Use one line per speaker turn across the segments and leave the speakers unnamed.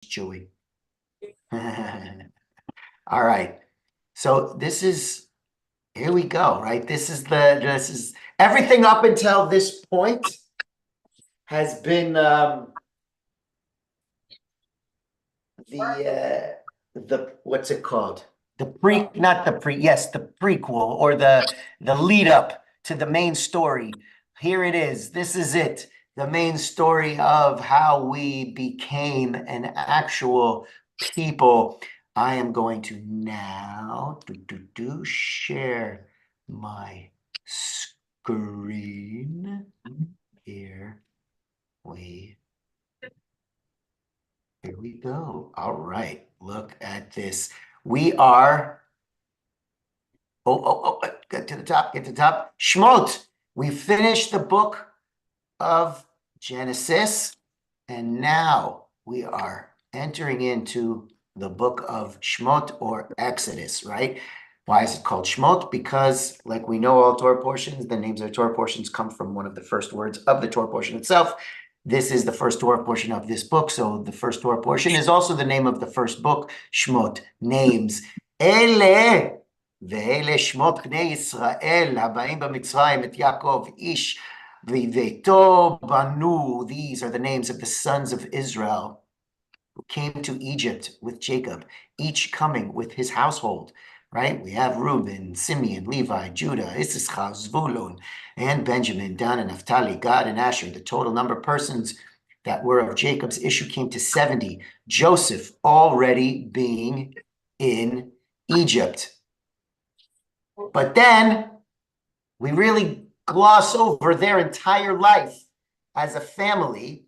Chewy. All right. So here we go, right? This is everything up until this point has been the what's it called? Not the yes, the prequel or the lead up to the main story. Here it is. This is it. The main story of how we became an actual people. I am going to now share my screen. Here we go. All right. Look at this. We are, get to the top. Shmot. We finished the book of Genesis, and now we are entering into the book of Shmot or Exodus, right? Why is it called Shmot? Because, like we know, all Torah portions, the names of Torah portions come from one of the first words of the Torah portion itself. This is the first Torah portion of this book, so the first Torah portion is also the name of the first book, Shmot, names. Ele ואלה שמות בני ישראל הבאים במצרים את יעקב איש וביתו בנו. These are the names of the sons of Israel who came to Egypt with Jacob, each coming with his household, right? We have Reuben, Simeon, Levi, Judah, Issachar, Zvulun, and Benjamin, Dan and Naphtali, Gad and Asher. The total number of persons that were of Jacob's issue came to 70. Joseph already being in Egypt. But then we really gloss over their entire life as a family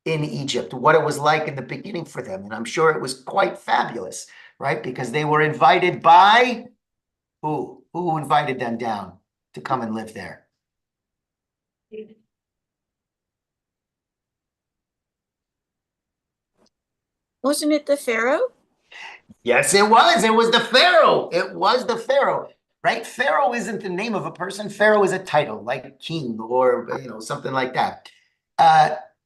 in Egypt, what it was like in the beginning for them. And I'm sure it was quite fabulous, right? Because they were invited by who? Who invited them down to come and live there?
Wasn't it the Pharaoh?
Yes, it was. It was the Pharaoh. It was the Pharaoh, right? Pharaoh isn't the name of a person. Pharaoh is a title, like king or something like that.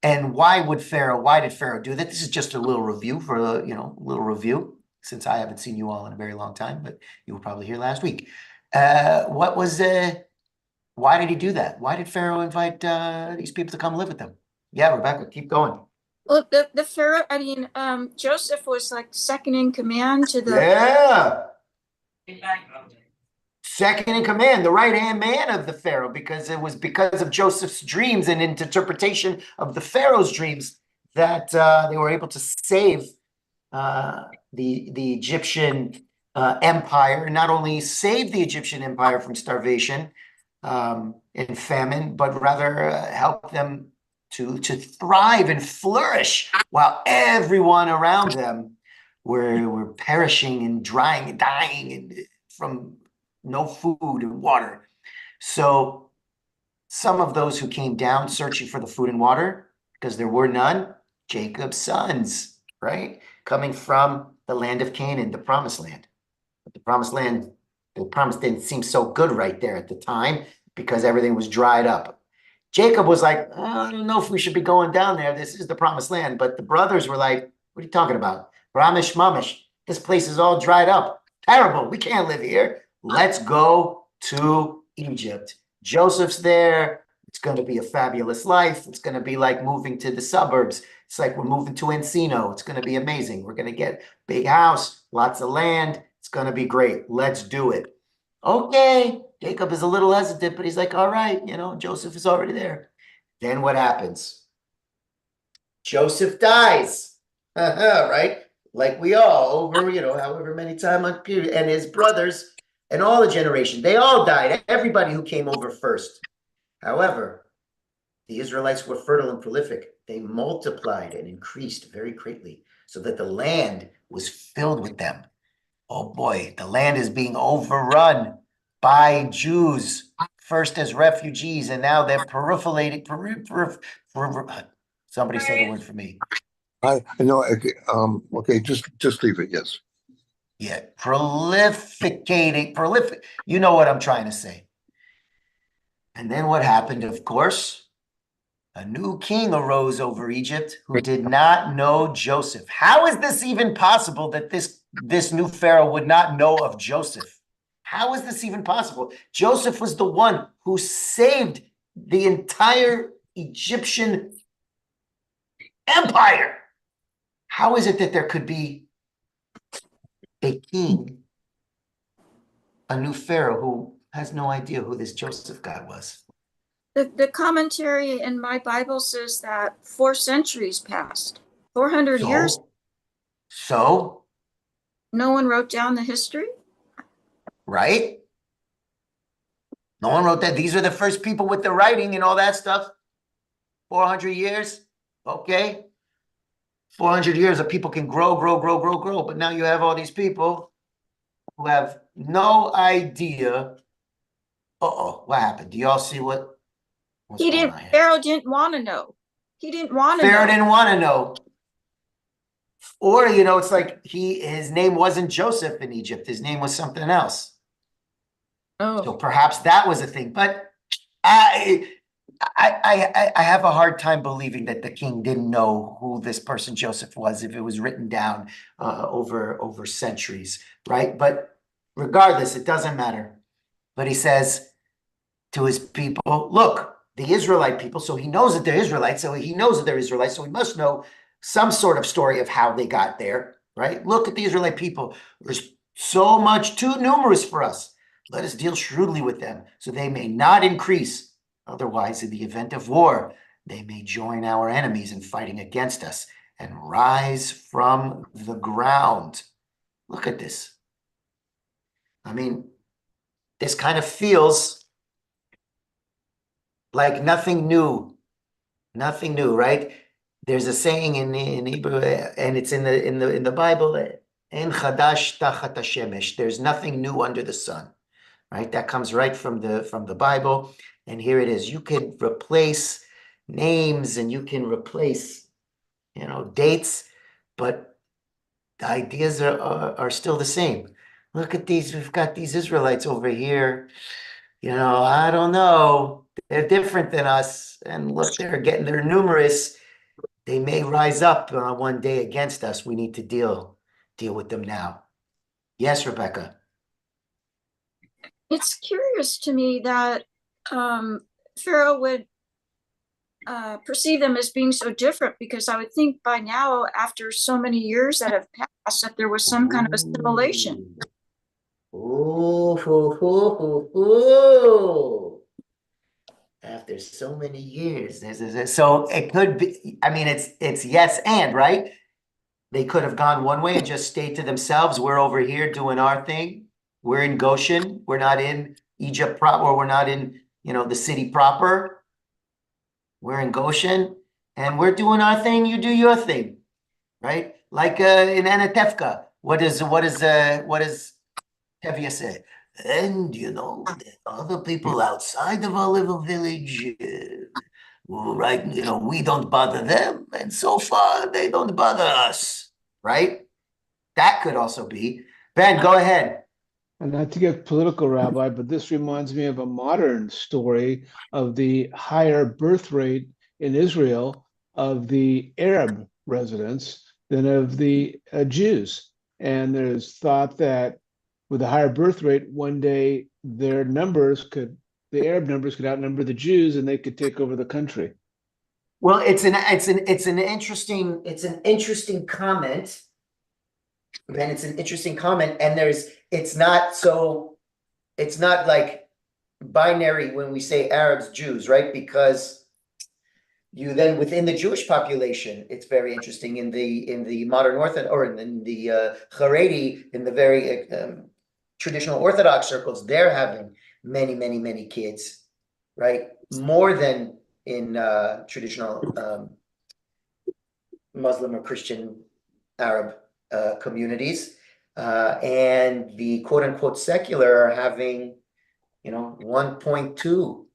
And why did Pharaoh do that? This is just a little review for a little review, since I haven't seen you all in a very long time, but you were probably here last week. Why did he do that? Why did Pharaoh invite these people to come live with them? Yeah, Rebecca, keep going.
Well, the Pharaoh, Joseph was like second in command to the...
Yeah. Second in command, the right-hand man of the Pharaoh, because it was because of Joseph's dreams and interpretation of the Pharaoh's dreams that they were able to save the Egyptian empire, and not only save the Egyptian empire from starvation and famine, but rather help them to thrive and flourish while everyone around them were perishing and dying from no food and water. So some of those who came down searching for the food and water, because there were none, Jacob's sons, right? Coming from the land of Canaan, the promised land. But the promise didn't seem so good right there at the time because everything was dried up. Jacob was like, I don't know if we should be going down there. This is the promised land. But the brothers were like, what are you talking about? Ramish mamish. This place is all dried up. Terrible. We can't live here. Let's go to Egypt. Joseph's there. It's going to be a fabulous life. It's going to be like moving to the suburbs. It's like we're moving to Encino. It's going to be amazing. We're going to get big house, lots of land. It's going to be great. Let's do it. Okay. Jacob is a little hesitant, but he's like, all right, Joseph is already there. Then what happens? Joseph dies, right? Like we all over, however many times on period, and his brothers and all the generation, they all died. Everybody who came over first. However, the Israelites were fertile and prolific. They multiplied and increased very greatly so that the land was filled with them. Oh boy, the land is being overrun by Jews, first as refugees, and now they're proliferating. Somebody say the word for me.
I know. Okay, just leave it. Yes.
Yeah, prolificating. You know what I'm trying to say. And then what happened, of course? A new king arose over Egypt who did not know Joseph. How is this even possible that this new Pharaoh would not know of Joseph? How is this even possible? Joseph was the one who saved the entire Egyptian empire. How is it that there could be a king, a new Pharaoh who has no idea who this Joseph guy was?
The commentary in my Bible says that 4 centuries passed, 400 years.
So,
No one wrote down the history.
right? No one wrote that. These are the first people with the writing and all that stuff. 400 years. Okay. 400 years of people can grow. But now you have all these people who have no idea. Uh-oh, what happened? Do y'all see what's going on here?
Pharaoh didn't want to know. He didn't want to know.
Pharaoh didn't want to know. Or, it's like his name wasn't Joseph in Egypt. His name was something else.
Oh.
So perhaps that was a thing. But I have a hard time believing that the king didn't know who this person Joseph was if it was written down over centuries, right? But regardless, it doesn't matter. But he says to his people, look, the Israelite people, so he knows that they're Israelites, so he knows that they're Israelites, so he must know some sort of story of how they got there, right? Look at the Israelite people. There's so much too numerous for us. Let us deal shrewdly with them, so they may not increase. Otherwise, in the event of war, they may join our enemies in fighting against us and rise from the ground. Look at this. I mean, this kind of feels like nothing new, right? There's a saying in Hebrew, and it's in the Bible, "En chadash tachat hashemesh." There's nothing new under the sun, right? That comes right from the Bible, and here it is. You can replace names and you can replace, dates, but the ideas are still the same. Look at these. We've got these Israelites over here. I don't know. They're different than us, and look, they're numerous. They may rise up one day against us. We need to deal with them now. Yes, Rebecca.
It's curious to me that Pharaoh would perceive them as being so different, because I would think by now, after so many years that have passed, that there was some kind of assimilation.
Ooh, ooh. After so many years, so it could be. I mean, it's yes and right. They could have gone one way and just stayed to themselves. We're over here doing our thing. We're in Goshen. We're not in Egypt proper, or we're not in, the city proper. We're in Goshen and we're doing our thing. You do your thing, right? Like in Anatevka. What does Tevye say? And the other people outside of our little village, right? We don't bother them, and so far they don't bother us, right? That could also be. Ben, go ahead.
And not to get political, Rabbi, but this reminds me of a modern story of the higher birth rate in Israel of the Arab residents than of the Jews. And there's thought that with a higher birth rate, one day the Arab numbers could outnumber the Jews, and they could take over the country.
Well, it's an interesting comment. Ben, it's an interesting comment, and it's not like binary when we say Arabs, Jews, right? Because you then within the Jewish population, it's very interesting in the modern Orthodox, or in the Haredi, in the very traditional Orthodox circles, they're having many kids, right? More than in traditional Muslim or Christian Arab communities, and the quote unquote secular are having 1.2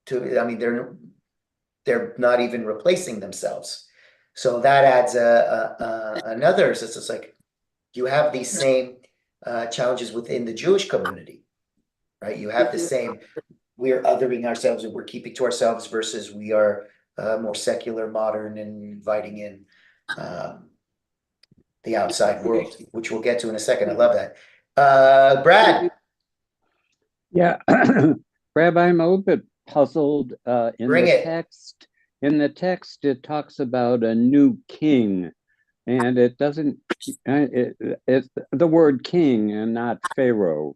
to, I mean, they're not even replacing themselves. So that adds another. So it's just like you have these same challenges within the Jewish community, right? You have the same, we're othering ourselves and we're keeping to ourselves versus we are more secular, modern, and inviting in the outside world, which we'll get to in a second. I love that. Brad,
Yeah, Rabbi, I'm a little bit puzzled in
bring
the
it.
text. In the text, it talks about a new king, and it doesn't. It's the word king and not Pharaoh.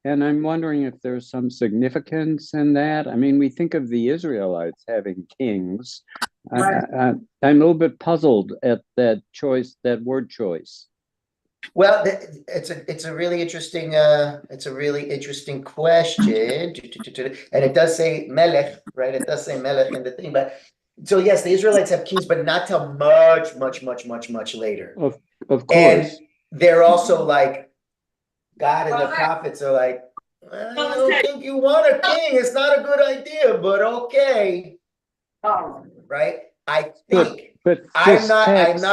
And I'm wondering if there's some significance in that. I mean, we think of the Israelites having kings.
Right.
I'm a little bit puzzled at that choice, that word choice.
Well, it's a really interesting question, and it does say melech, right? It does say melech in the thing, but so yes, the Israelites have kings, but not till much later.
Of
And
course.
they're also like God and the prophets are like, I don't think you want a king. It's not a good idea, but okay, right? I think
But
I'm
this
not.
text,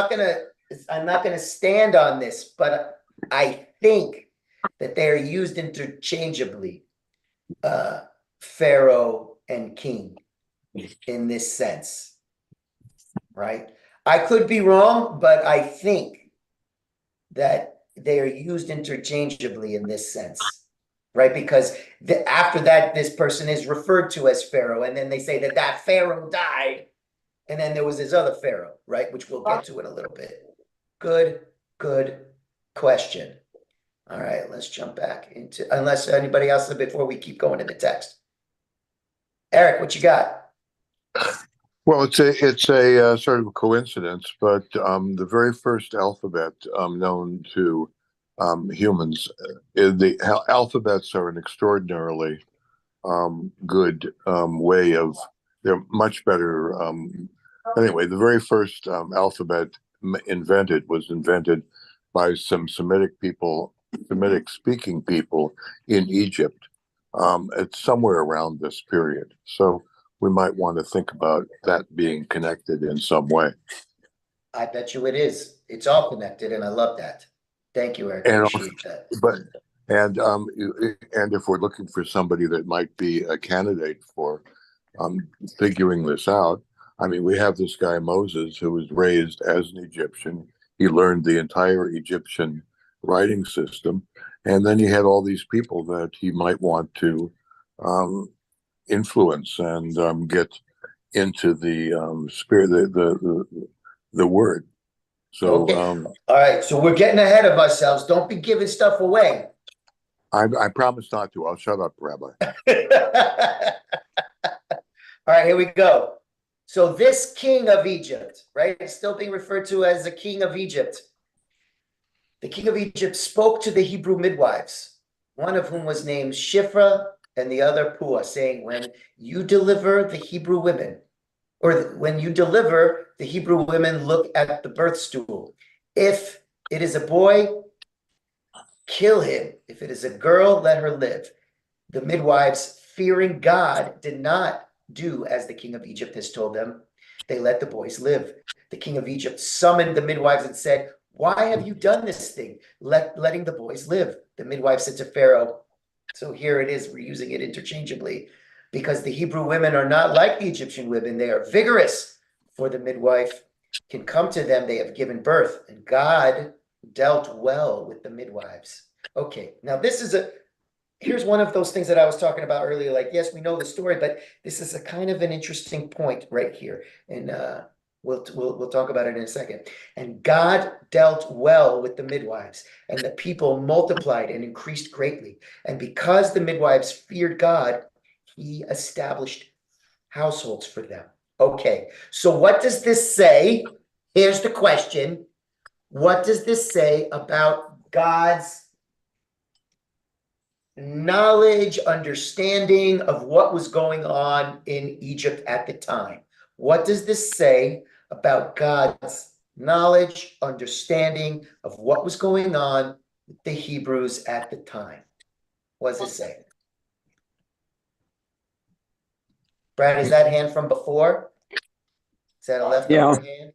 I'm not gonna stand on this, but I think that they are used interchangeably, Pharaoh and king, in this sense, right? I could be wrong, but I think that they are used interchangeably in this sense, right? Because after that, this person is referred to as Pharaoh, and then they say that that Pharaoh died, and then there was this other Pharaoh, right? Which we'll get to in a little bit. Good question. All right, let's jump back into, unless anybody else before we keep going in the text. Eric, what you got?
Well, it's a sort of a coincidence, but the very first alphabet known to humans, alphabets are an extraordinarily good way of. They're much better. Anyway, the very first alphabet was invented by some Semitic people, Semitic-speaking people in Egypt. It's somewhere around this period, so we might want to think about that being connected in some way.
I bet you it is. It's all connected, and I love that. Thank you, Eric.
And
Appreciate that.
and if we're looking for somebody that might be a candidate for figuring this out, I mean, we have this guy Moses who was raised as an Egyptian. He learned the entire Egyptian writing system, and then he had all these people that he might want to influence and get into the spirit, the word. So
Okay. All right, so we're getting ahead of ourselves. Don't be giving stuff away.
I promise not to. I'll shut up, Rabbi.
All right, here we go. So this king of Egypt, right, is still being referred to as the king of Egypt. The king of Egypt spoke to the Hebrew midwives, one of whom was named Shiphrah and the other Puah, saying, when you deliver the Hebrew women, or when you deliver the Hebrew women, look at the birth stool. If it is a boy, kill him. If it is a girl, let her live. The midwives, fearing God, did not do as the king of Egypt has told them. They let the boys live. The king of Egypt summoned the midwives and said, why have you done this thing, letting the boys live? The midwife said to Pharaoh, so here it is, we're using it interchangeably, because the Hebrew women are not like the Egyptian women. They are vigorous, for the midwife can come to them. They have given birth, and God dealt well with the midwives. Okay, now this is here's one of those things that I was talking about earlier. Like, yes, we know the story, but this is a kind of an interesting point right here. And we'll talk about it in a second. And God dealt well with the midwives, and the people multiplied and increased greatly. And because the midwives feared God, he established households for them. Okay, so what does this say? Here's the question. What does this say about God's knowledge, understanding of what was going on in Egypt at the time? What does this say about God's knowledge, understanding of what was going on with the Hebrews at the time? What does it say? Brad, is that hand from before? Is that a leftover hand?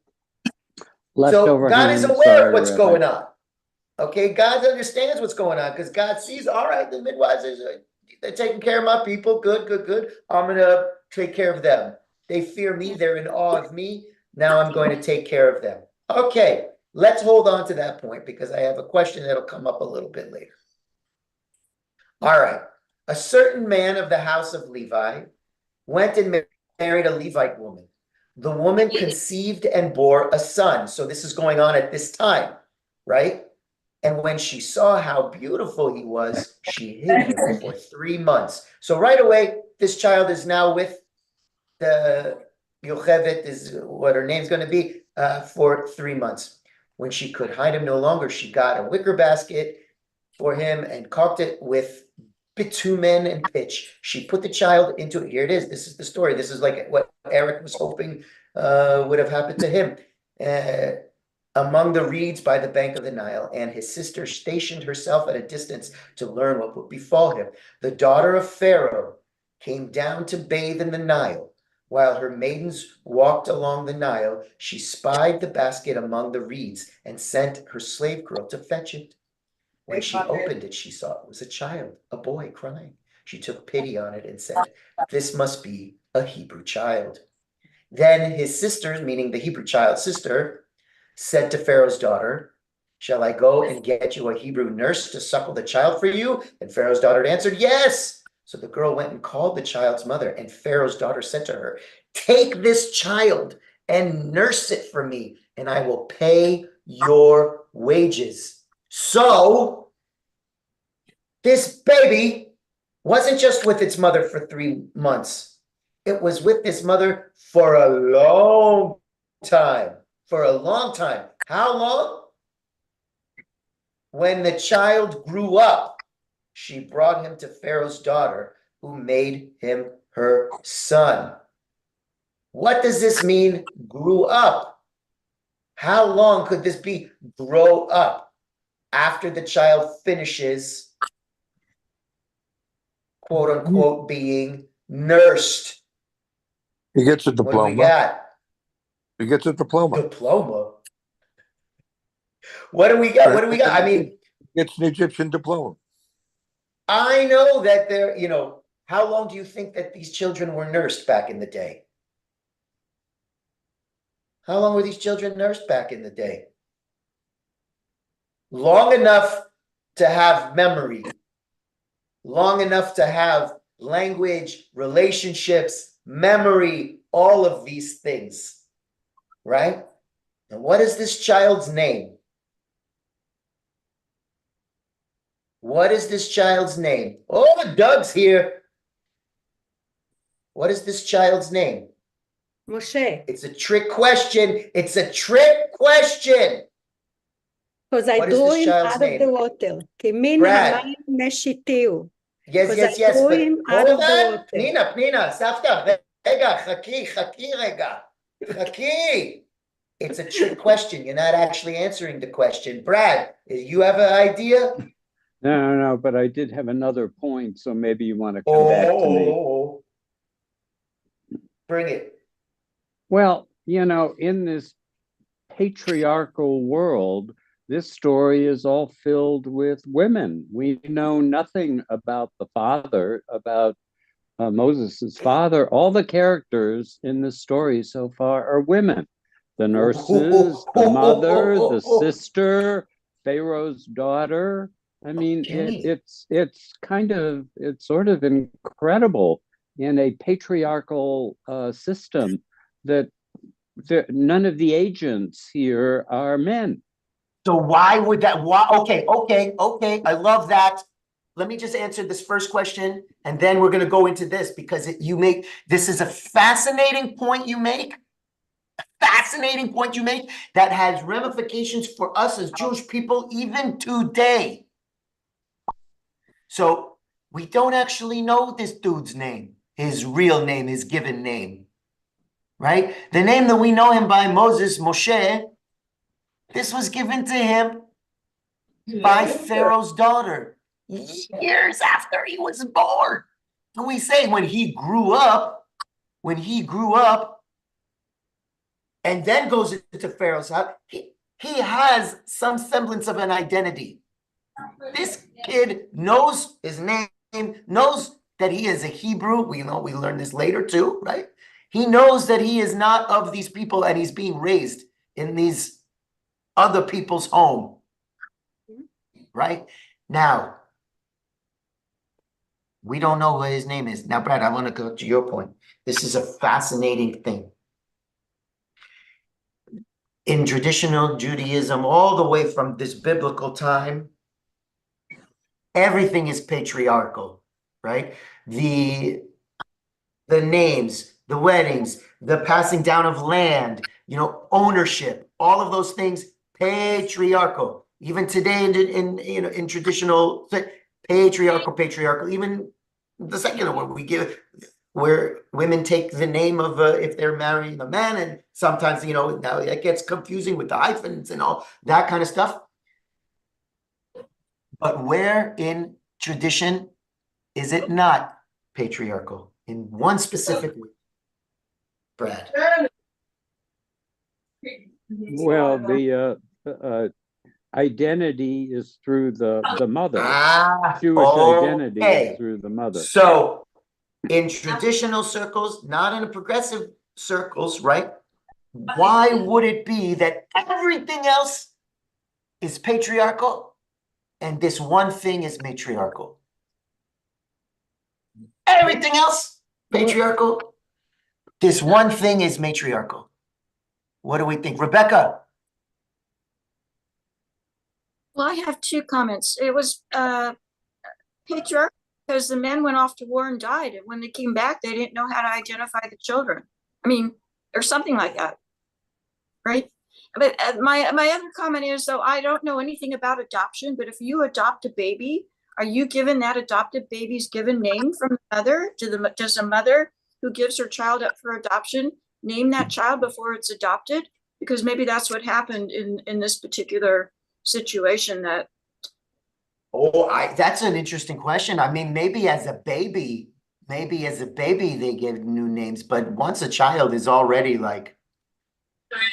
Leftover
so God is
hand,
aware
sorry,
of what's
Rabbi.
going on. Okay, God understands what's going on because God sees, all right, the midwives, they're taking care of my people. Good. I'm going to take care of them. They fear me. They're in awe of me. Now I'm going to take care of them. Okay, let's hold on to that point because I have a question that'll come up a little bit later. All right. A certain man of the house of Levi went and married a Levite woman. The woman conceived and bore a son. So this is going on at this time, right? And when she saw how beautiful he was, she hid him for 3 months. So right away, this child is now with the Yocheved, is what her name's going to be, for 3 months. When she could hide him no longer, she got a wicker basket for him and caulked it with bitumen and pitch. She put the child into it. Here it is. This is the story. This is like what Eric was hoping would have happened to him. Among the reeds by the bank of the Nile, and his sister stationed herself at a distance to learn what would befall him. The daughter of Pharaoh came down to bathe in the Nile. While her maidens walked along the Nile, she spied the basket among the reeds and sent her slave girl to fetch it. When she opened it, she saw it was a child, a boy crying. She took pity on it and said, "This must be a Hebrew child." Then his sisters, meaning the Hebrew child's sister, said to Pharaoh's daughter, "Shall I go and get you a Hebrew nurse to suckle the child for you?" And Pharaoh's daughter answered, "Yes." So the girl went and called the child's mother, and Pharaoh's daughter said to her, "Take this child and nurse it for me, and I will pay your wages." So this baby wasn't just with its mother for 3 months. It was with this mother for a long time. For a long time. How long? When the child grew up, she brought him to Pharaoh's daughter, who made him her son. What does this mean, grew up? How long could this be, grow up? After the child finishes, quote unquote, being nursed.
He gets a
What do we
diploma.
got?
He gets a diploma.
Diploma? What do we got? What do we got? I mean,
It's an Egyptian diploma.
I know that they're, how long do you think that these children were nursed back in the day? How long were these children nursed back in the day? Long enough to have memory, long enough to have language, relationships, memory, all of these things, right? And what is this child's name? What is this child's name? Oh, Doug's here. What is this child's name?
Moshe,
It's a trick question. It's a trick question.
because I
What is
drew
this
him
child's
out of the
name?
water. Kimin
Brad.
hamayim meshiteu.
Yes,
Because
yes,
I
yes,
threw
but
him out
hold
of the
on.
water.
Pnina, Safta, רגע, חכי, רגע. חכי. It's a trick question. You're not actually answering the question. Brad, you have an idea?
No, but I did have another point, so maybe you want to come back to me.
Oh, bring it.
Well, in this patriarchal world, this story is all filled with women. We know nothing about the father, about Moses' father. All the characters in the story so far are women. The nurses, the mother, the sister, Pharaoh's daughter. I mean, it's sort of incredible in a patriarchal system that none of the agents here are men.
So why would that? Why? Okay. I love that. Let me just answer this first question, and then we're going to go into this because this is a fascinating point you make. Fascinating point you make that has ramifications for us as Jewish people even today. So we don't actually know this dude's name, his real name, his given name, right? The name that we know him by, Moses, Moshe, this was given to him by Pharaoh's daughter years after he was born. And we say when he grew up, and then goes into Pharaoh's house, he has some semblance of an identity. This kid knows his name, knows that he is a Hebrew. We learn this later too, right? He knows that he is not of these people and he's being raised in these other people's home. Right? Now, we don't know what his name is. Now, Brad, I want to go to your point. This is a fascinating thing. In traditional Judaism, all the way from this biblical time, everything is patriarchal, right? The names, the weddings, the passing down of land, ownership, all of those things, patriarchal. Even today in traditional patriarchal, even the secular one where women take the name of if they're marrying a man, and sometimes now it gets confusing with the hyphens and all that kind of stuff. But where in tradition is it not patriarchal in one specific way, Brad?
Well, the identity is through the mother. Jewish identity is through the mother.
So in traditional circles, not in the progressive circles, right? Why would it be that everything else is patriarchal and this one thing is matriarchal? Everything else patriarchal. This one thing is matriarchal. What do we think? Rebecca?
Well, I have two comments. It was patriarchal because the men went off to war and died, and when they came back, they didn't know how to identify the children. I mean, or something like that, right? But my other comment is, though, I don't know anything about adoption, but if you adopt a baby, are you given that adopted baby's given name from the mother? Does a mother who gives her child up for adoption name that child before it's adopted? Because maybe that's what happened in this particular situation.
That's an interesting question. I mean, maybe as a baby they give new names, but once a child is already like,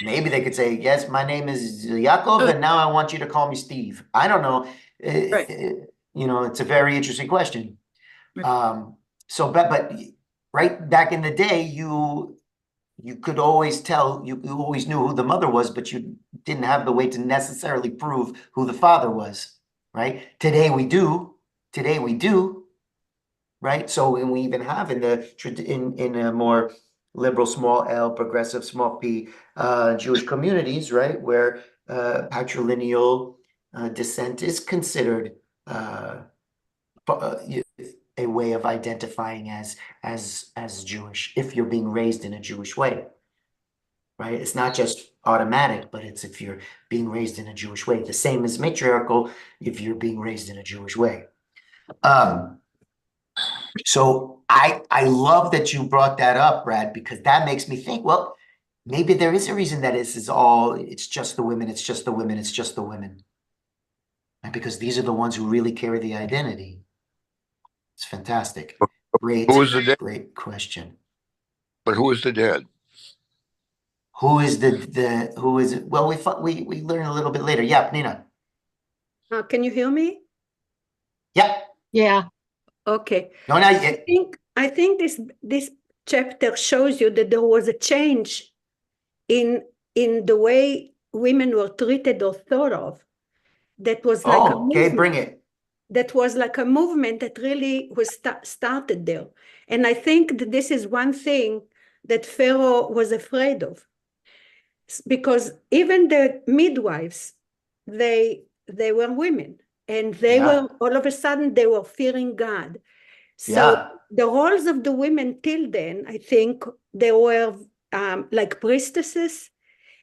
maybe they could say, yes, my name is Yaakov, and now I want you to call me Steve. I don't know.
Right.
It's a very interesting question. But right back in the day, you could always tell, you always knew who the mother was, but you didn't have the way to necessarily prove who the father was, right? Today we do, right? So when we even have in a more liberal small L, progressive small p, Jewish communities, right, where patrilineal descent is considered a way of identifying as Jewish if you're being raised in a Jewish way, right? It's not just automatic, but it's if you're being raised in a Jewish way. The same as matriarchal if you're being raised in a Jewish way. So I love that you brought that up, Brad, because that makes me think, well, maybe there is a reason that it's just the women, and because these are the ones who really carry the identity. It's fantastic. Great question.
But who is the dad?
Who is well, we learn a little bit later. Yeah, Nina.
Can you hear me?
Yeah.
Yeah. Okay.
No, not yet.
I think this chapter shows you that there was a change in the way women were treated or thought of. That was like a movement.
Bring it.
That was like a movement that really was started there. And I think that this is one thing that Pharaoh was afraid of. Because even the midwives, they were women. And they were, all of a sudden, they were fearing God. So the roles of the women till then, I think they were like priestesses,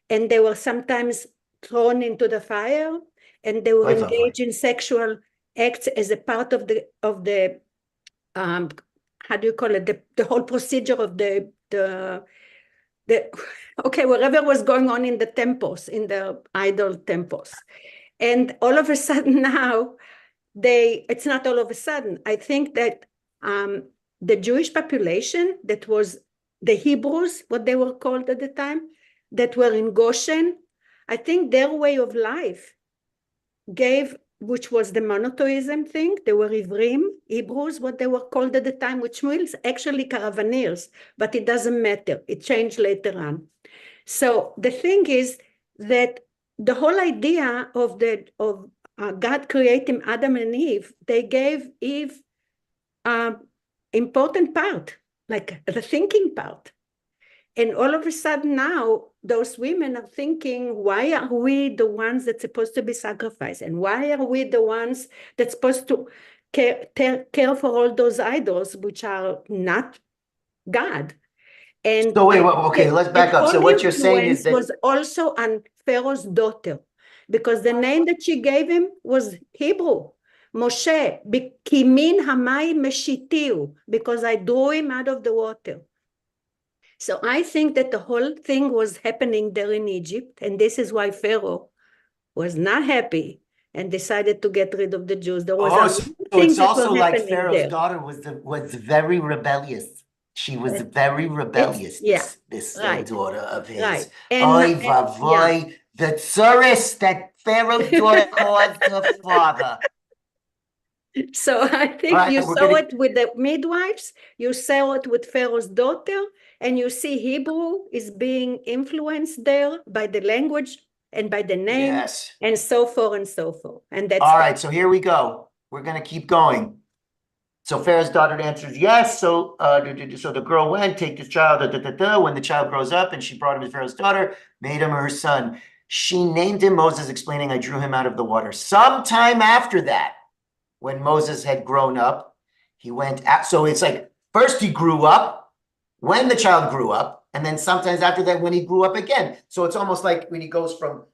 and they were sometimes thrown into the fire, and they were engaged in sexual acts as a part of the how do you call it, the whole procedure of the whatever was going on in the temples, in the idol temples. And all of a sudden now, it's not all of a sudden. I think that the Jewish population, that was the Hebrews, what they were called at the time, that were in Goshen, I think their way of life gave which was the monotheism thing. They were Ivrim, Hebrews, what they were called at the time, which means actually caravaneers, but it doesn't matter. It changed later on. So the thing is that the whole idea of God creating Adam and Eve, they gave Eve important part, like the thinking part. And all of a sudden now, those women are thinking, why are we the ones that's supposed to be sacrificed? And why are we the ones that's supposed to care for all those idols, which are not God? And
So wait, okay, let's back up. So what you're saying is that
was also on Pharaoh's daughter, because the name that she gave him was Hebrew. Moshe, Kimin Hamay Meshitiu, because I drew him out of the water. So I think that the whole thing was happening there in Egypt, and this is why Pharaoh was not happy and decided to get rid of the Jews. There was
so it's also like Pharaoh's daughter was very rebellious. She was very rebellious. This
right.
daughter of his.
Right.
Oy vavoy, the tsuris that Pharaoh's daughter caused her father.
So I think you saw it with the midwives, you saw it with Pharaoh's daughter, and you see Hebrew is being influenced there by the language and by the name, and so forth and so forth. And that's
all right. So here we go. We're going to keep going. So Pharaoh's daughter answers yes. So so the girl went, take this child. When the child grows up, and she brought him to Pharaoh's daughter, made him her son. She named him Moses, explaining, I drew him out of the water. Sometime after that, when Moses had grown up, he went out. So it's like first he grew up, when the child grew up, and then sometimes after that when he grew up again. So it's almost like when he goes from,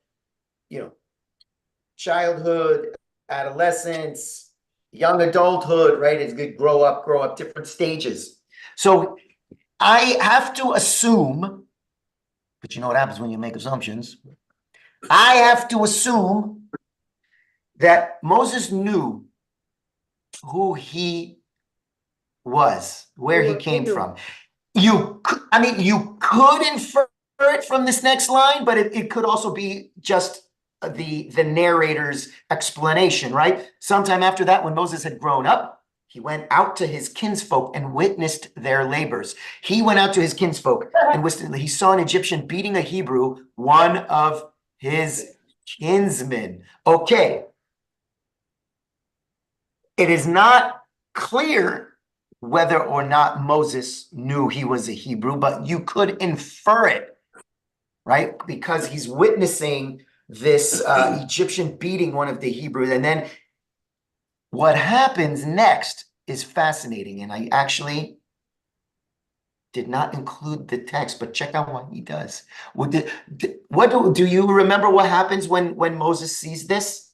childhood, adolescence, young adulthood, right? It's good, grow up, different stages. So I have to assume, but you know what happens when you make assumptions? I have to assume that Moses knew who he was, where he came from. You could infer it from this next line, but it could also be just the narrator's explanation, right? Sometime after that, when Moses had grown up, he went out to his kinsfolk and witnessed their labors. He went out to his kinsfolk and he saw an Egyptian beating a Hebrew, one of his kinsmen. Okay. It is not clear whether or not Moses knew he was a Hebrew, but you could infer it, right? Because he's witnessing this Egyptian beating one of the Hebrews. And then what happens next is fascinating. And I actually did not include the text, but check out what he does. Do you remember what happens when Moses sees this?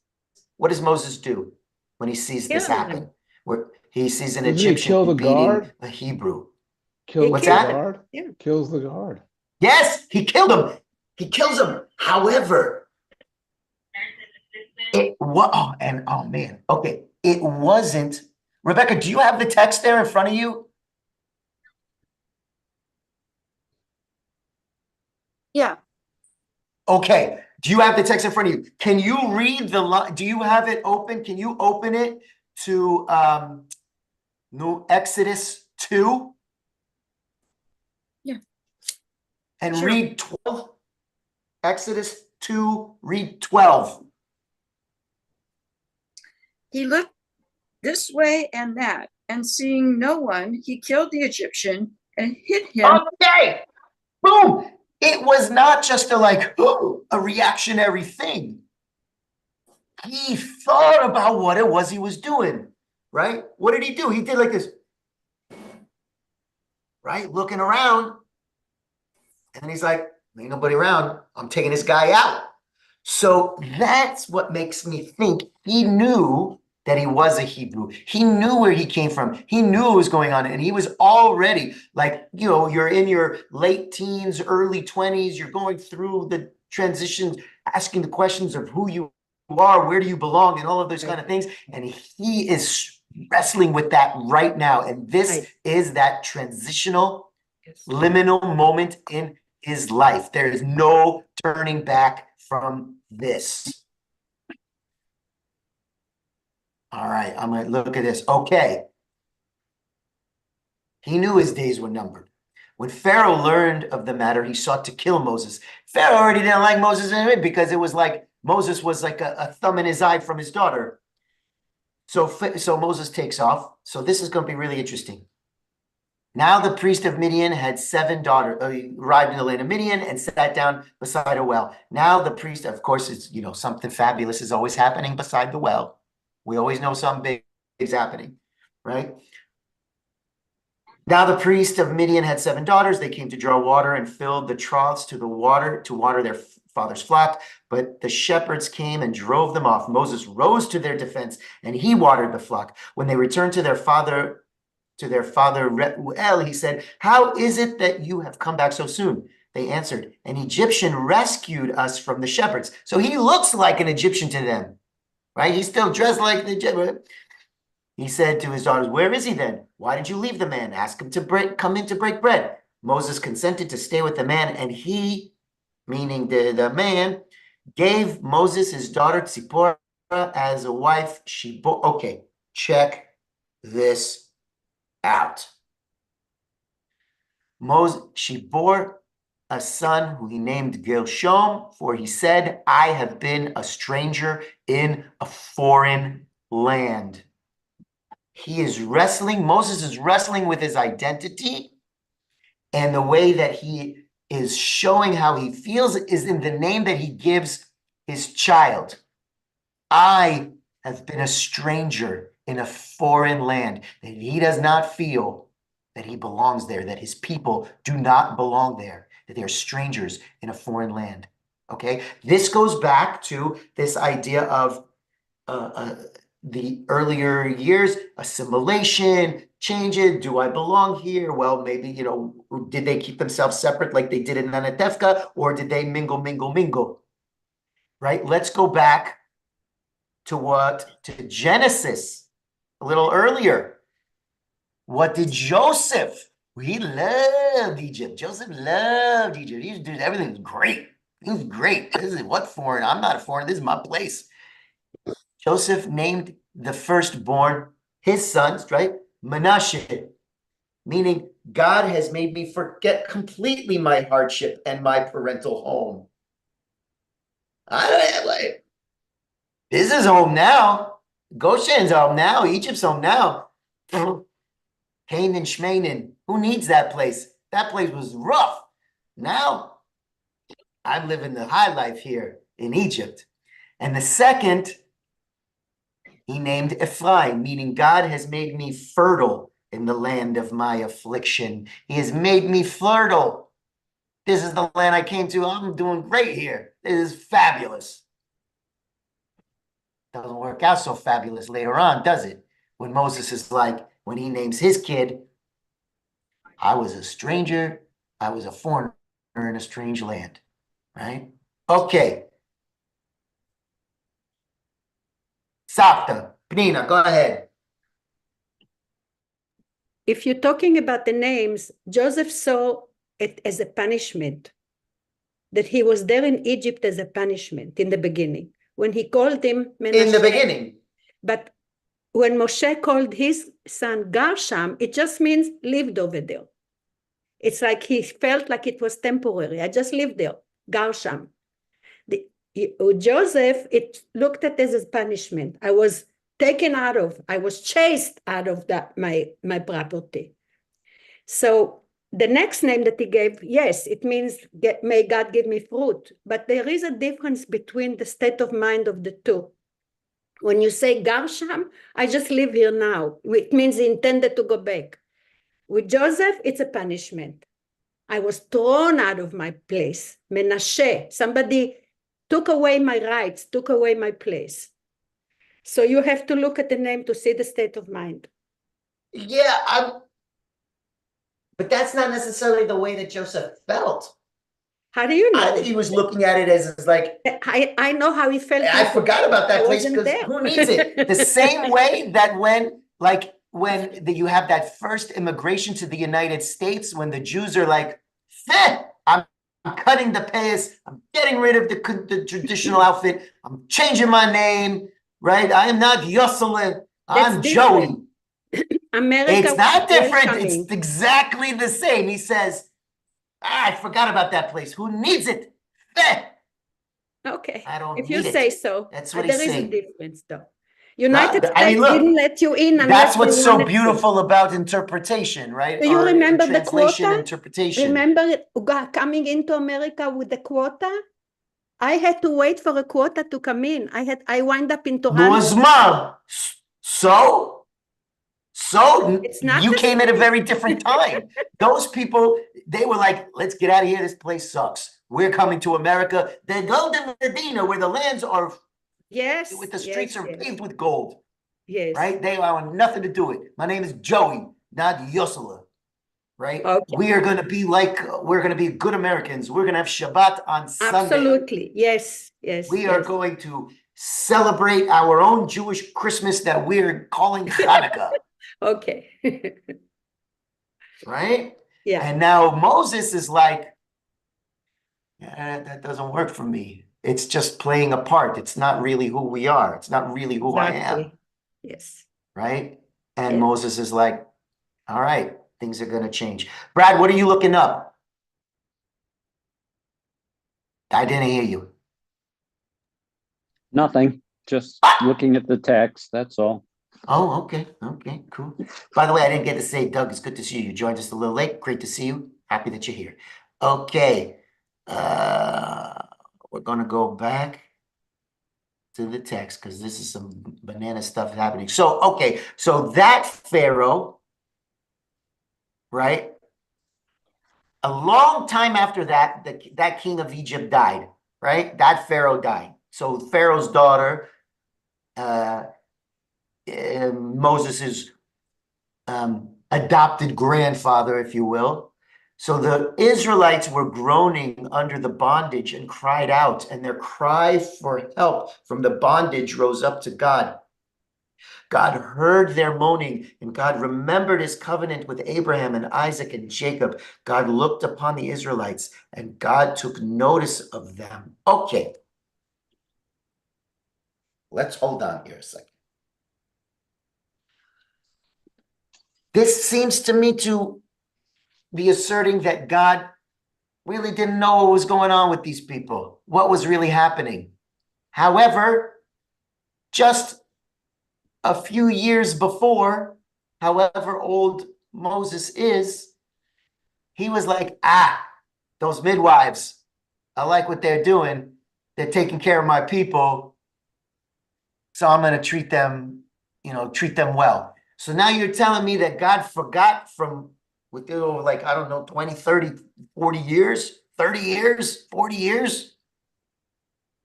What does Moses do when he sees this happen? Where he sees an Egyptian beating a Hebrew.
What's that? Kills the guard.
Yes, he killed him. He kills him. However, it wasn't. Rebecca, do you have the text there in front of you?
Yeah.
Okay. Do you have the text in front of you? Can you read the line? Do you have it open? Can you open it to Exodus 2?
Yeah.
And read 12. Exodus 2, read 12.
He looked this way and that, and seeing no one, he killed the Egyptian and hid him.
Okay. Boom. It was not just a reactionary thing. He thought about what it was he was doing, right? What did he do? He did like this, right? Looking around. And then he's like, ain't nobody around. I'm taking this guy out. So that's what makes me think he knew that he was a Hebrew. He knew where he came from. He knew what was going on. And he was already you're in your late teens, early 20s. You're going through the transitions, asking the questions of who you are, where do you belong, and all of those kind of things. And he is wrestling with that right now. And this is that transitional, liminal moment in his life. There is no turning back from this. All right, I'm going to look at this. Okay. He knew his days were numbered. When Pharaoh learned of the matter, he sought to kill Moses. Pharaoh already didn't like Moses anyway because it was like Moses was like a thumb in his eye from his daughter. So Moses takes off. So this is going to be really interesting. Now the priest of Midian had 7 daughters. He arrived in the land of Midian and sat down beside a well. Now the priest, of course, it's, something fabulous is always happening beside the well. We always know something big is happening, right? Now the priest of Midian had 7 daughters. They came to draw water and filled the troughs to water their father's flock. But the shepherds came and drove them off. Moses rose to their defense, and he watered the flock. When they returned to their father Reuel, he said, "How is it that you have come back so soon?" They answered, "An Egyptian rescued us from the shepherds." So he looks like an Egyptian to them, right? He's still dressed like the Egyptian. He said to his daughters, "Where is he then? Why did you leave the man? Ask him to come in to break bread." Moses consented to stay with the man, and he, meaning the man, gave Moses his daughter Tzipporah as a wife. Okay, check this out. She bore a son who he named Gershom, for he said, "I have been a stranger in a foreign land." Moses is wrestling with his identity, and the way that he is showing how he feels is in the name that he gives his child. I have been a stranger in a foreign land, that he does not feel that he belongs there, that his people do not belong there, that they're strangers in a foreign land. Okay, this goes back to this idea of the earlier years, assimilation, changes. Do I belong here? Well, maybe, did they keep themselves separate like they did in Nanatefka, or did they mingle? Right? Let's go back to Genesis a little earlier. What did Joseph? He loved Egypt. Joseph loved Egypt. He did everything was great. It was great. This is what foreign? I'm not a foreign. This is my place. Joseph named the firstborn, his sons, right? Menashe, meaning God has made me forget completely my hardship and my parental home. This is home now. Goshen's home now. Egypt's home now. Canaan, Shmanan. Who needs that place? That place was rough. Now, I'm living the high life here in Egypt. And the second, he named Ephraim, meaning God has made me fertile in the land of my affliction. He has made me fertile. This is the land I came to. I'm doing great here. This is fabulous. Doesn't work out so fabulous later on, does it? When Moses is like, when he names his kid, I was a stranger, I was a foreigner in a strange land, right? Okay. Sapta, Pnina, go ahead.
If you're talking about the names, Joseph saw it as a punishment, that he was there in Egypt as a punishment in the beginning. When he called him Menashe,
in the beginning.
But when Moshe called his son Gershom, it just means lived over there. It's like he felt like it was temporary. I just lived there, Gershom. Joseph, it looked at it as punishment. I was chased out of my property. So the next name that he gave, yes, it means may God give me fruit. But there is a difference between the state of mind of the two. When you say Gershom, I just live here now. It means he intended to go back. With Joseph, it's a punishment. I was thrown out of my place. Menashe, somebody took away my rights, took away my place. So you have to look at the name to see the state of mind.
Yeah, but that's not necessarily the way that Joseph felt.
How do you know?
I think he was looking at it as like,
I know how he felt.
I forgot about that place because who needs it? The same way that when you have that first immigration to the United States, when the Jews are like, I'm cutting the payas, I'm getting rid of the traditional outfit, I'm changing my name, right? I am not Yoselin. I'm
That's
Joey.
different. America
It's
was
not different.
welcoming.
It's exactly the same. He says, I forgot about that place. Who needs it?
Okay,
I don't
if you
need
say
it.
so.
That's what
There
he's
is a
saying.
difference, though. United
I mean,
States
look,
didn't let you in unless
that's
they
what's so
wanted to.
beautiful about interpretation, right?
Do you
Or
remember the
translation
quota?
interpretation.
Remember coming into America with the quota? I had to wait for a quota to come in. I wind up in Toronto.
Nuazma. So
It's not
you
the
came at a
same.
very different time. Those people, they were like, let's get out of here. This place sucks. We're coming to America. The Golden Medina, where the lands are,
Yes,
with the
yes,
streets are
yes,
paved with gold,
yes.
right? They want nothing to do with it. My name is Joey, not Yosela, right?
Okay.
We are going to be like, we're going to be good Americans. We're going to have Shabbat on Sunday.
Absolutely. Yes, yes.
We are going to celebrate our own Jewish Christmas that we're calling Hanukkah.
Okay.
Right?
Yeah.
And now Moses is like, yeah, that doesn't work for me. It's just playing a part. It's not really who we are. It's not really who I am.
Exactly. Yes.
Right? And
Yeah.
Moses is like, all right, things are going to change. Brad, what are you looking up? I didn't hear you.
Nothing. Just looking at the text. That's all.
Oh, okay. Okay, cool. By the way, I didn't get to say, Doug, it's good to see you. You joined us a little late. Great to see you. Happy that you're here. Okay. We're going to go back to the text because this is some banana stuff happening. So, okay. So that Pharaoh, right? A long time after that, that king of Egypt died, right? That Pharaoh died. So Pharaoh's daughter, Moses's adopted grandfather, if you will. So the Israelites were groaning under the bondage and cried out, and their cry for help from the bondage rose up to God. God heard their moaning, and God remembered his covenant with Abraham and Isaac and Jacob. God looked upon the Israelites, and God took notice of them. Okay. Let's hold on here a second. This seems to me to be asserting that God really didn't know what was going on with these people, what was really happening. However, just a few years before, however old Moses is, he was like, those midwives, I like what they're doing. They're taking care of my people. So I'm going to treat them well. So now you're telling me that God forgot from within like, I don't know, 20, 30, 40 years, 30 years, 40 years?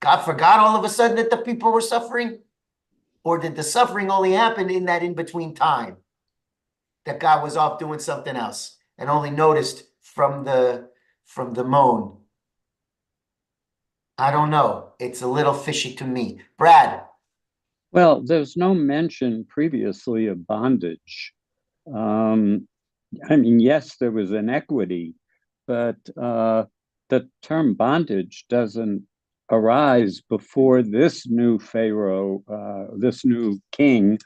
God forgot all of a sudden that the people were suffering? Or did the suffering only happen in that in-between time? That God was off doing something else and only noticed from the moan? I don't know. It's a little fishy to me. Brad.
Well, there's no mention previously of bondage. I mean, yes, there was inequity, but the term bondage doesn't arise before this new Pharaoh, this new king,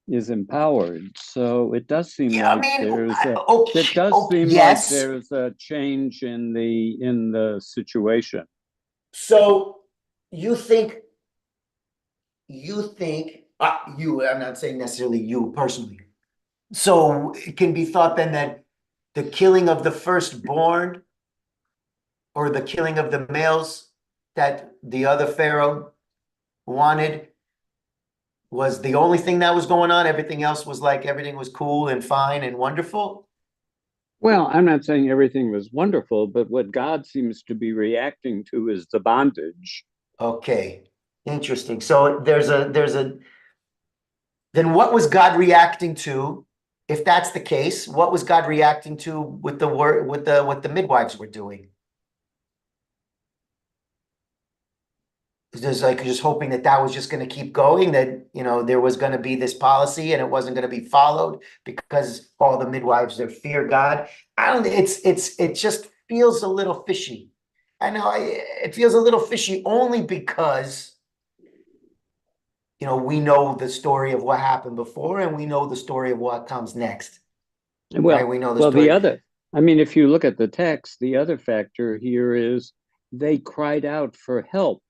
is empowered. So it does seem like there's a change in the situation.
So you think I'm not saying necessarily you personally. So it can be thought then that the killing of the firstborn or the killing of the males that the other Pharaoh wanted was the only thing that was going on. Everything else was like everything was cool and fine and wonderful.
Well, I'm not saying everything was wonderful, but what God seems to be reacting to is the bondage.
Okay, interesting. So then what was God reacting to? If that's the case, what was God reacting to with what the midwives were doing? There's like just hoping that was just going to keep going, that there was going to be this policy and it wasn't going to be followed because all the midwives they fear God. It just feels a little fishy. I know it feels a little fishy only because we know the story of what happened before, and we know the story of what comes next.
Well,
right? We know the
well,
story.
if you look at the text, the other factor here is they cried out for help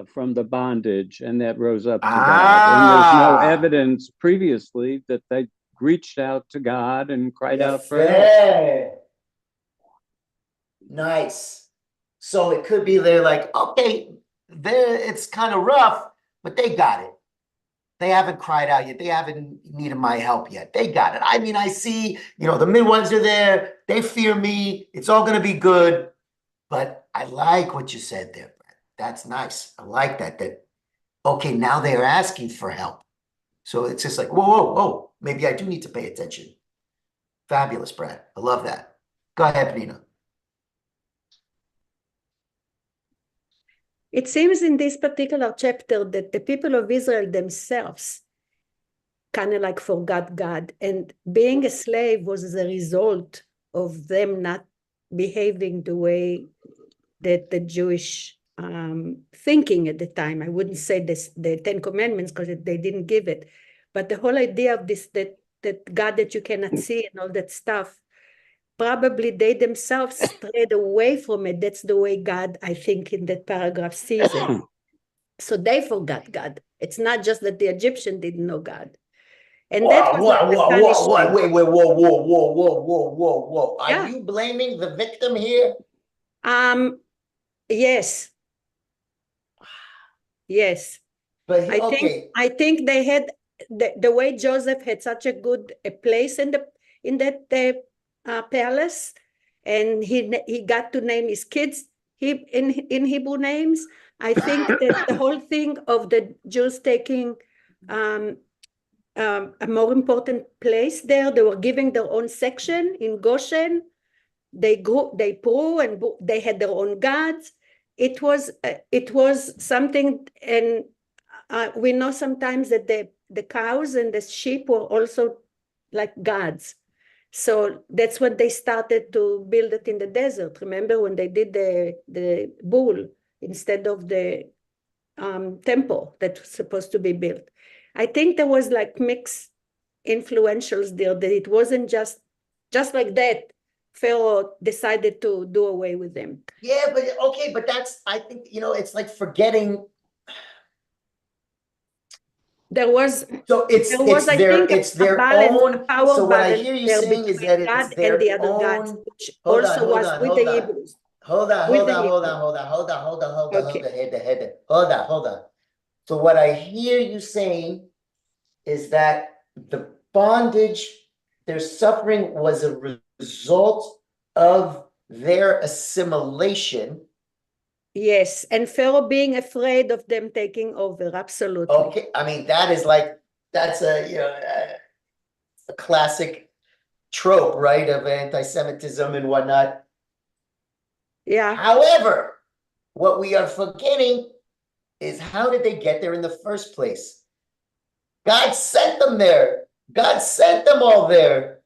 from the bondage, and that rose up to God. And there's no evidence previously that they reached out to God and cried out for help.
Nice. So it could be they're like, okay, it's kind of rough, but they got it. They haven't cried out yet. They haven't needed my help yet. They got it. I mean, I see, the midwives are there. They fear me. It's all going to be good. But I like what you said there, Brett. That's nice. I like that. Okay, now they are asking for help. So it's just like, whoa, whoa, whoa. Maybe I do need to pay attention. Fabulous, Brad. I love that. Go ahead, Penina.
It seems in this particular chapter that the people of Israel themselves kind of like forgot God, and being a slave was the result of them not behaving the way that the Jewish thinking at the time. I wouldn't say this, the Ten Commandments, because they didn't give it, but the whole idea of this, that God that you cannot see and all that stuff, probably they themselves strayed away from it. That's the way God, I think, in that paragraph sees it. So they forgot God. It's not just that the Egyptian didn't know God. And that was like the punishment.
Wait, whoa. Are
Yeah.
you blaming the victim here?
Yes. Yes.
But
I think they had the way Joseph had such a good place in that palace, and he got to name his kids in Hebrew names. I think that the whole thing of the Jews taking a more important place there, they were giving their own section in Goshen. They grew and they had their own gods. It was something, and we know sometimes that the cows and the sheep were also like gods. So that's when they started to build it in the desert. Remember when they did the bull instead of the temple that was supposed to be built? I think there was like mixed influentials there, that it wasn't just like that Pharaoh decided to do away with them.
Yeah, but that's, I think, it's like forgetting.
There was
I think it's their own
power
so what I
balance
hear you
there
saying is
between
that it's
God
their
and the other gods,
own.
which also was with the Hebrews.
Hold on. So what I hear you saying is that the bondage they're suffering was a result of their assimilation.
Yes, and Pharaoh being afraid of them taking over, absolutely.
Okay, I mean, that's a classic trope, right, of anti-Semitism and whatnot.
Yeah.
However, what we are forgetting is, how did they get there in the first place? God sent them there. God sent them all there.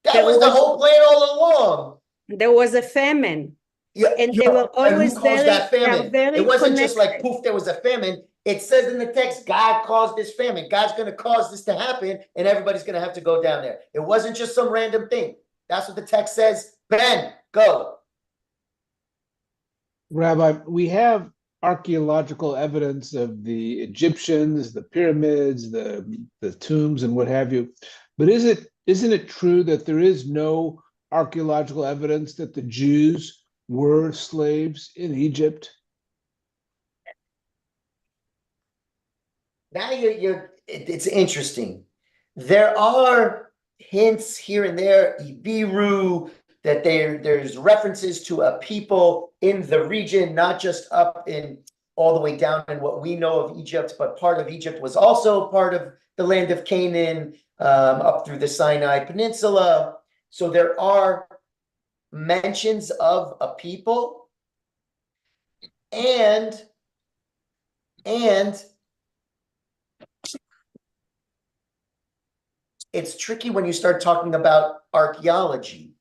That was the whole plan all along.
There was a famine.
Yeah,
and they were always
who caused that famine? It wasn't
connected.
just like, poof, there was a famine. It says in the text, God caused this famine. God's going to cause this to happen, and everybody's going to have to go down there. It wasn't just some random thing. That's what the text says. Ben, go.
Rabbi, we have archaeological evidence of the Egyptians, the pyramids, the tombs, and what have you. But isn't it true that there is no archaeological evidence that the Jews were slaves in Egypt?
Now it's interesting. There are hints here and there, Ibiru, that there's references to a people in the region, not just up in all the way down in what we know of Egypt, but part of Egypt was also part of the land of Canaan, up through the Sinai Peninsula. So there are mentions of a people, and it's tricky when you start talking about archaeology,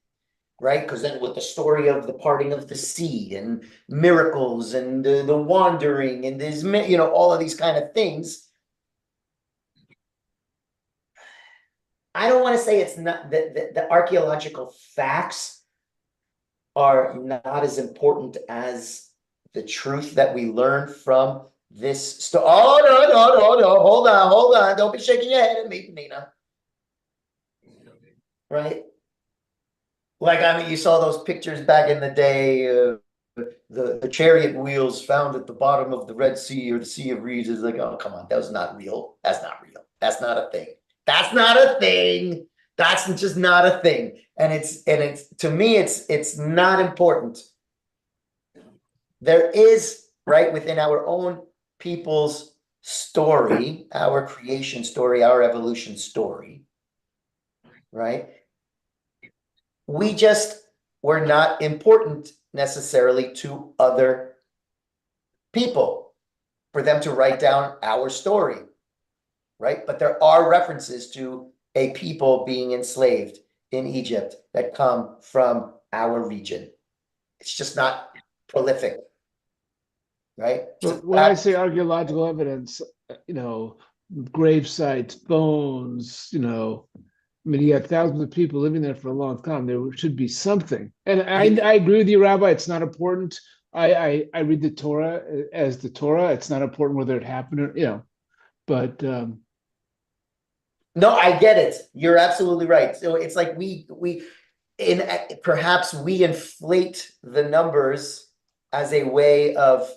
right? Because then with the story of the parting of the sea and miracles and the wandering and all of these kind of things, I don't want to say it's not, the archaeological facts are not as important as the truth that we learn from this story. Oh, no, hold on, don't be shaking your head at me, Nina. Right? Like, I mean, you saw those pictures back in the day, the chariot wheels found at the bottom of the Red Sea or the Sea of Reeds. Is like, oh, come on, that was not real. That's not real. That's not a thing. That's not a thing. That's just not a thing. And it's to me, it's not important. There is, right, within our own people's story, our creation story, our evolution story, right? We just were not important necessarily to other people for them to write down our story, right? But there are references to a people being enslaved in Egypt that come from our region. It's just not prolific, right?
But when I say archaeological evidence, grave sites, bones, I mean, you have thousands of people living there for a long time. There should be something. And I agree with you, Rabbi. It's not important. I read the Torah as the Torah. It's not important whether it happened or, but
no, I get it. You're absolutely right. So it's like perhaps we inflate the numbers as a way of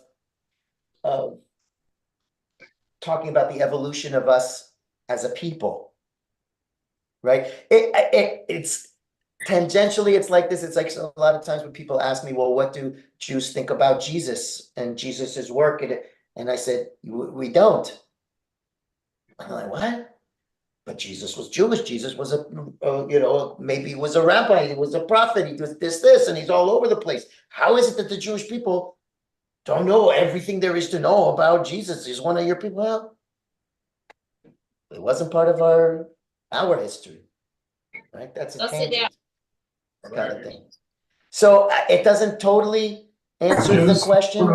talking about the evolution of us as a people, right? It's tangentially, it's like this. It's like a lot of times when people ask me, well, what do Jews think about Jesus and Jesus's work? And I said, we don't. I'm like, what? But Jesus was Jewish. Jesus was maybe he was a rabbi. He was a prophet. He was this, and he's all over the place. How is it that the Jewish people don't know everything there is to know about Jesus? He's one of your people. Well, it wasn't part of our history, right? That's a tangent kind of thing. So it doesn't totally answer the question,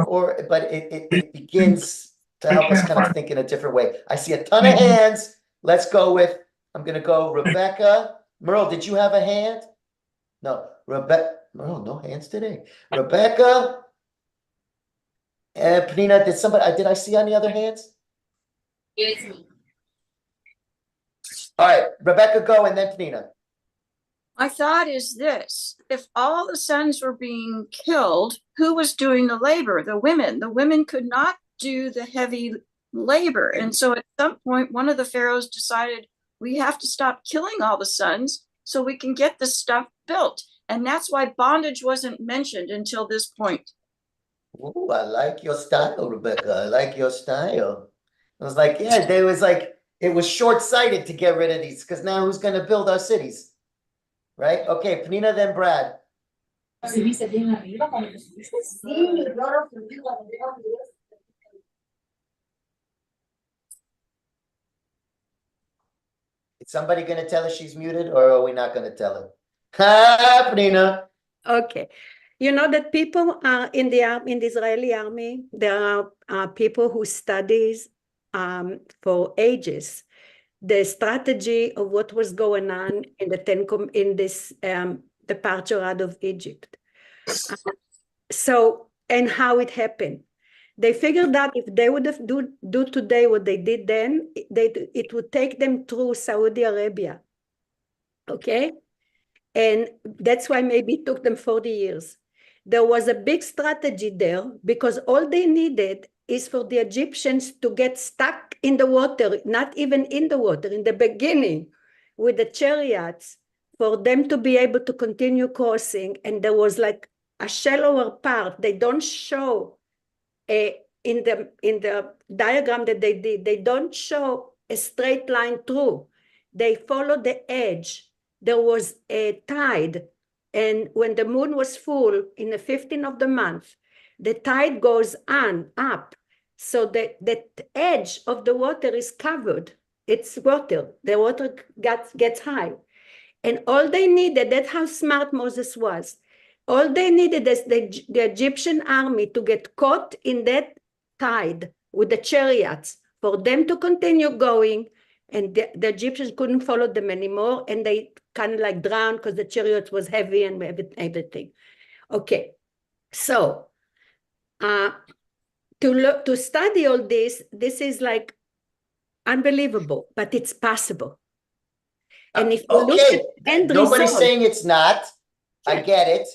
but it begins to help us kind of think in a different way. I see a ton of hands. Let's go with, I'm going to go Rebecca. Merle, did you have a hand? No, Merle, no hands today. Rebecca and Penina, did I see any other hands?
It's me.
All right, Rebecca, go, and then Penina.
My thought is this: if all the sons were being killed, who was doing the labor? The women. The women could not do the heavy labor. And so at some point, one of the pharaohs decided, we have to stop killing all the sons so we can get this stuff built. And that's why bondage wasn't mentioned until this point.
Oh, I like your style, Rebecca. I like your style. I was like, yeah, it was short-sighted to get rid of these, because now who's going to build our cities? Right? Okay, Penina, then Brad. Is somebody going to tell her she's muted, or are we not going to tell her? Ha, Penina.
Okay. You know that people are in the Israeli army, there are people who studies for ages the strategy of what was going on in the departure out of Egypt. And how it happened. They figured that if they would have do today what they did then, it would take them through Saudi Arabia. Okay? And that's why maybe it took them 40 years. There was a big strategy there because all they needed is for the Egyptians to get stuck in the water, not even in the water, in the beginning with the chariots, for them to be able to continue crossing. And there was like a shallower part. They don't show in the diagram that they did, they don't show a straight line through. They follow the edge. There was a tide, and when the moon was full in the 15th of the month, the tide goes up, so that the edge of the water is covered. It's water. The water gets high, and all they needed, that's how smart Moses was. All they needed is the Egyptian army to get caught in that tide with the chariots for them to continue going, and the Egyptians couldn't follow them anymore, and they kind of like drowned because the chariot was heavy and everything. Okay, so to study all this is like unbelievable, but it's possible. And if you look at end
Nobody's
result,
saying it's not. I get it.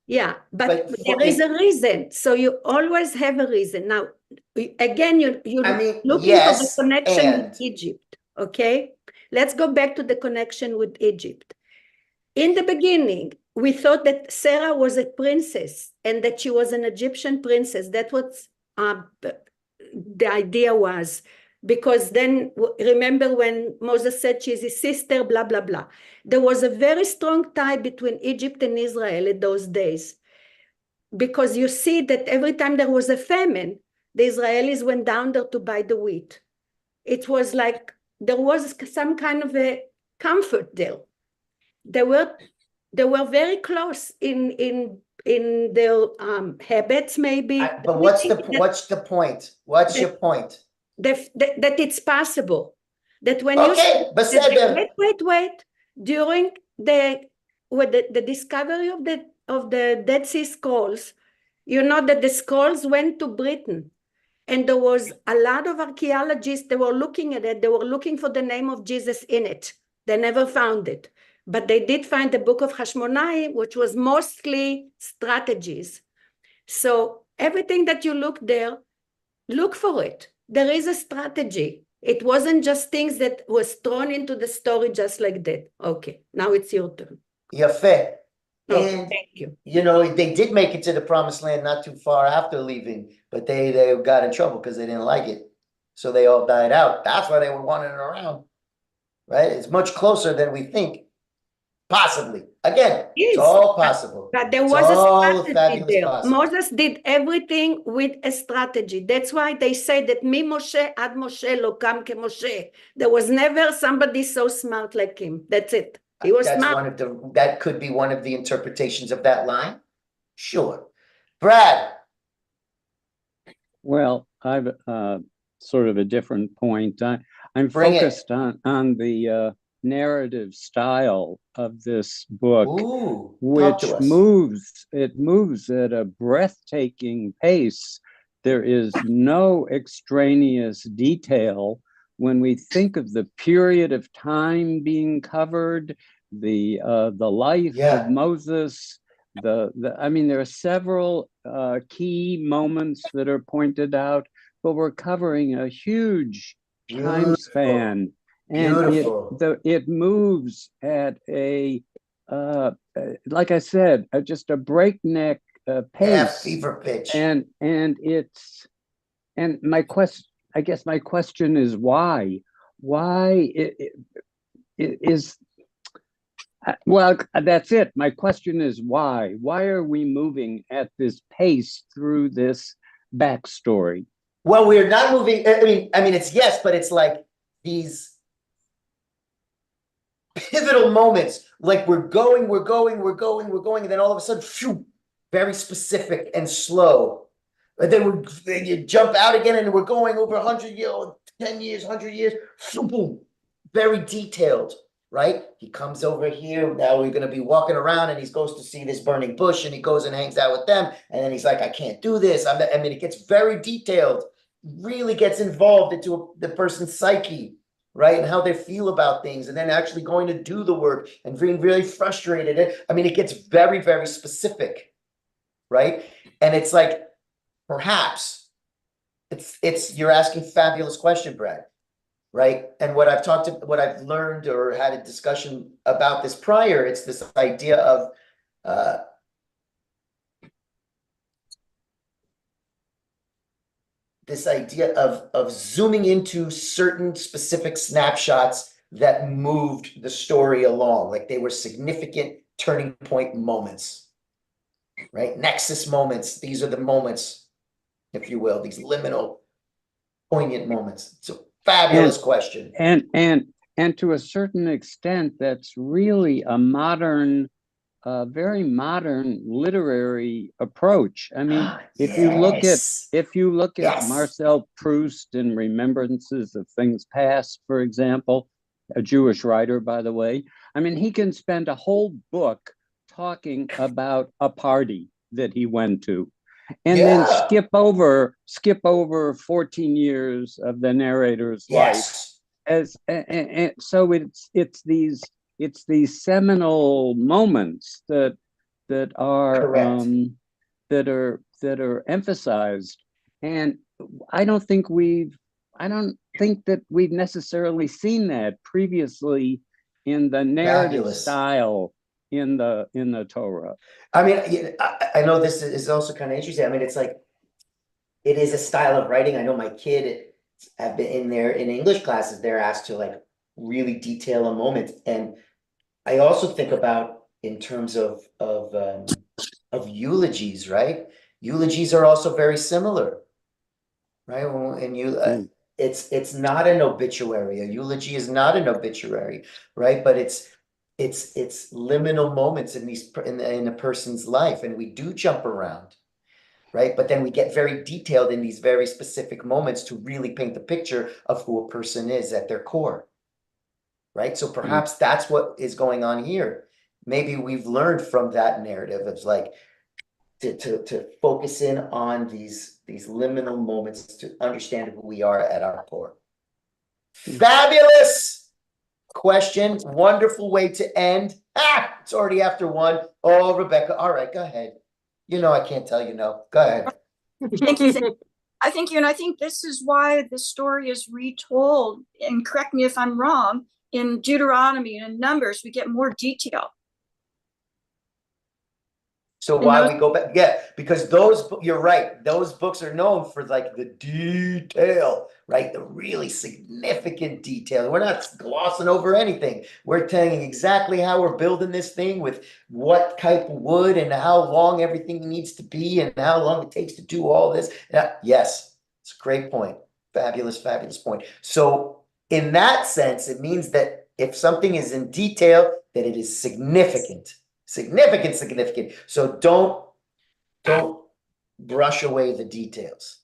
yeah, but
But
there is a reason. So you always have a reason. Now, again, you're looking for the connection with Egypt, okay? Let's go back to the connection with Egypt. In the beginning, we thought that Sarah was a princess and that she was an Egyptian princess. That's what the idea was. Because then, remember when Moses said she's his sister, blah, blah, blah. There was a very strong tie between Egypt and Israel in those days. Because you see that every time there was a famine, the Israelis went down there to buy the wheat. It was like there was some kind of a comfort there. They were very close in their habits, maybe.
But what's the point? What's your point?
That it's possible that when wait, during the discovery of the Dead Sea Scrolls, you know that the scrolls went to Britain, and there was a lot of archaeologists that were looking at it. They were looking for the name of Jesus in it. They never found it, but they did find the book of Hashmonai, which was mostly strategies. So everything that you look there, look for it. There is a strategy. It wasn't just things that was thrown into the story just like that. Okay, now it's your turn.
Yafeh. And
thank you.
You know, they did make it to the promised land not too far after leaving, but they got in trouble because they didn't like it. So they all died out. That's why they were wandering around. Right? It's much closer than we think. Possibly. Again, it's all possible.
But there was a strategy there. Possible. Moses did everything with a strategy. That's why they say that mi Moshe ad Moshe lo kam ke Moshe. There was never somebody so smart like him. That's it. He was smart.
That could be one of the interpretations of that line. Sure. Brad.
Well, I've sort of a different point. I'm focused on the narrative style of this book.
Ooh,
which moves at a breathtaking pace. There is no extraneous detail. When we think of the period of time being covered, the life of Moses, I mean, there are several key moments that are pointed out, but we're covering a huge time span. And it moves at a, like I said, just a breakneck pace.
Fever pitch.
And my question, I guess my question is why? Why is, well, that's it. My question is why? Why are we moving at this pace through this backstory?
Well, we're not moving. I mean, it's yes, but it's like these pivotal moments, like we're going, and then all of a sudden, phew, very specific and slow. And then you jump out again, and we're going over 100 years, 10 years, 100 years, boom, very detailed, right? He comes over here, now we're going to be walking around, and he goes to see this burning bush, and he goes and hangs out with them, and then he's like, I can't do this. I mean, it gets very detailed, really gets involved into the person's psyche, right? And how they feel about things, and then actually going to do the work and being really frustrated. I mean, it gets very, very specific, right? And it's like, perhaps you're asking a fabulous question, Brad, right? And what I've learned or had a discussion about this prior, it's this idea of zooming into certain specific snapshots that moved the story along, like they were significant turning point moments, right? Nexus moments. These are the moments, if you will, these liminal, poignant moments. It's a fabulous question.
And to a certain extent, that's really a modern a very modern literary approach. I mean, if
Yes.
you look at
Yes.
Marcel Proust in Remembrances of Things Past, for example, a Jewish writer, by the way, I mean, he can spend a whole book talking about a party that he went to, and then skip over 14 years of the narrator's life. And so it's these seminal moments that are emphasized, and I don't think that we've necessarily seen that previously in the narrative style in the Torah.
I mean, I know this is also kind of interesting. I mean, it's like, it is a style of writing. I know my kid have been in English classes, they're asked to like really detail a moment. And I also think about in terms of eulogies, right? Eulogies are also very similar, right? And it's not an obituary. A eulogy is not an obituary, right? But it's liminal moments in a person's life, and we do jump around, right? But then we get very detailed in these very specific moments to really paint the picture of who a person is at their core, right? So perhaps that's what is going on here. Maybe we've learned from that narrative of like to focus in on these liminal moments to understand who we are at our core. Fabulous question. Wonderful way to end. It's already after 1. Oh, Rebecca. All right, go ahead. You know, I can't tell you no. Go ahead.
Thank you. I think this is why the story is retold, and correct me if I'm wrong, in Deuteronomy and Numbers, we get more detail.
So why we go back? Yeah, because you're right. Those books are known for like the detail, right? The really significant detail. We're not glossing over anything. We're telling exactly how we're building this thing with what type of wood and how long everything needs to be and how long it takes to do all this. Yes, it's a great point. Fabulous, fabulous point. So in that sense, it means that if something is in detail, that it is significant. Significant. So don't brush away the details.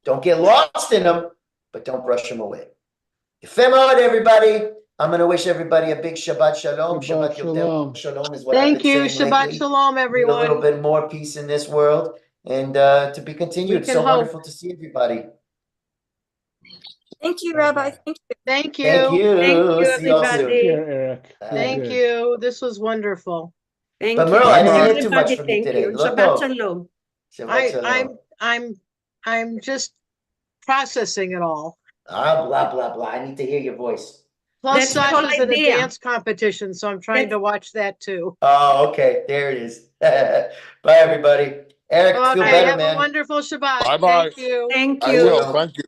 Don't get lost in them, but don't brush them away. Yefemod, everybody. I'm going to wish everybody a big Shabbat Shalom.
Shabbat Shalom.
Shalom is what I've been saying lately.
Shabbat Shalom, everyone.
A little bit more peace in this world, and to be continued. It's so wonderful to see everybody.
Thank you, Rabbi.
Thank you.
Thank you.
Thank you,
See y'all soon.
everybody.
Here, Eric.
Thank you. This was wonderful.
Thank
But
you.
Merle, I didn't hear too much
Everybody,
from you
thank
today.
you.
Look,
Shabbat Shalom.
Shabbat Shalom.
I'm just processing it all.
Blah, blah, blah. I need to hear your voice.
Plus,
That's the whole
Sasha's in a
idea.
dance competition, so I'm trying to watch that too.
Oh, okay. There it is. Bye, everybody. Eric, feel better,
Have
man.
a wonderful Shabbat.
Bye-bye.
Thank you.
Thank
I
you.
will. Thank you.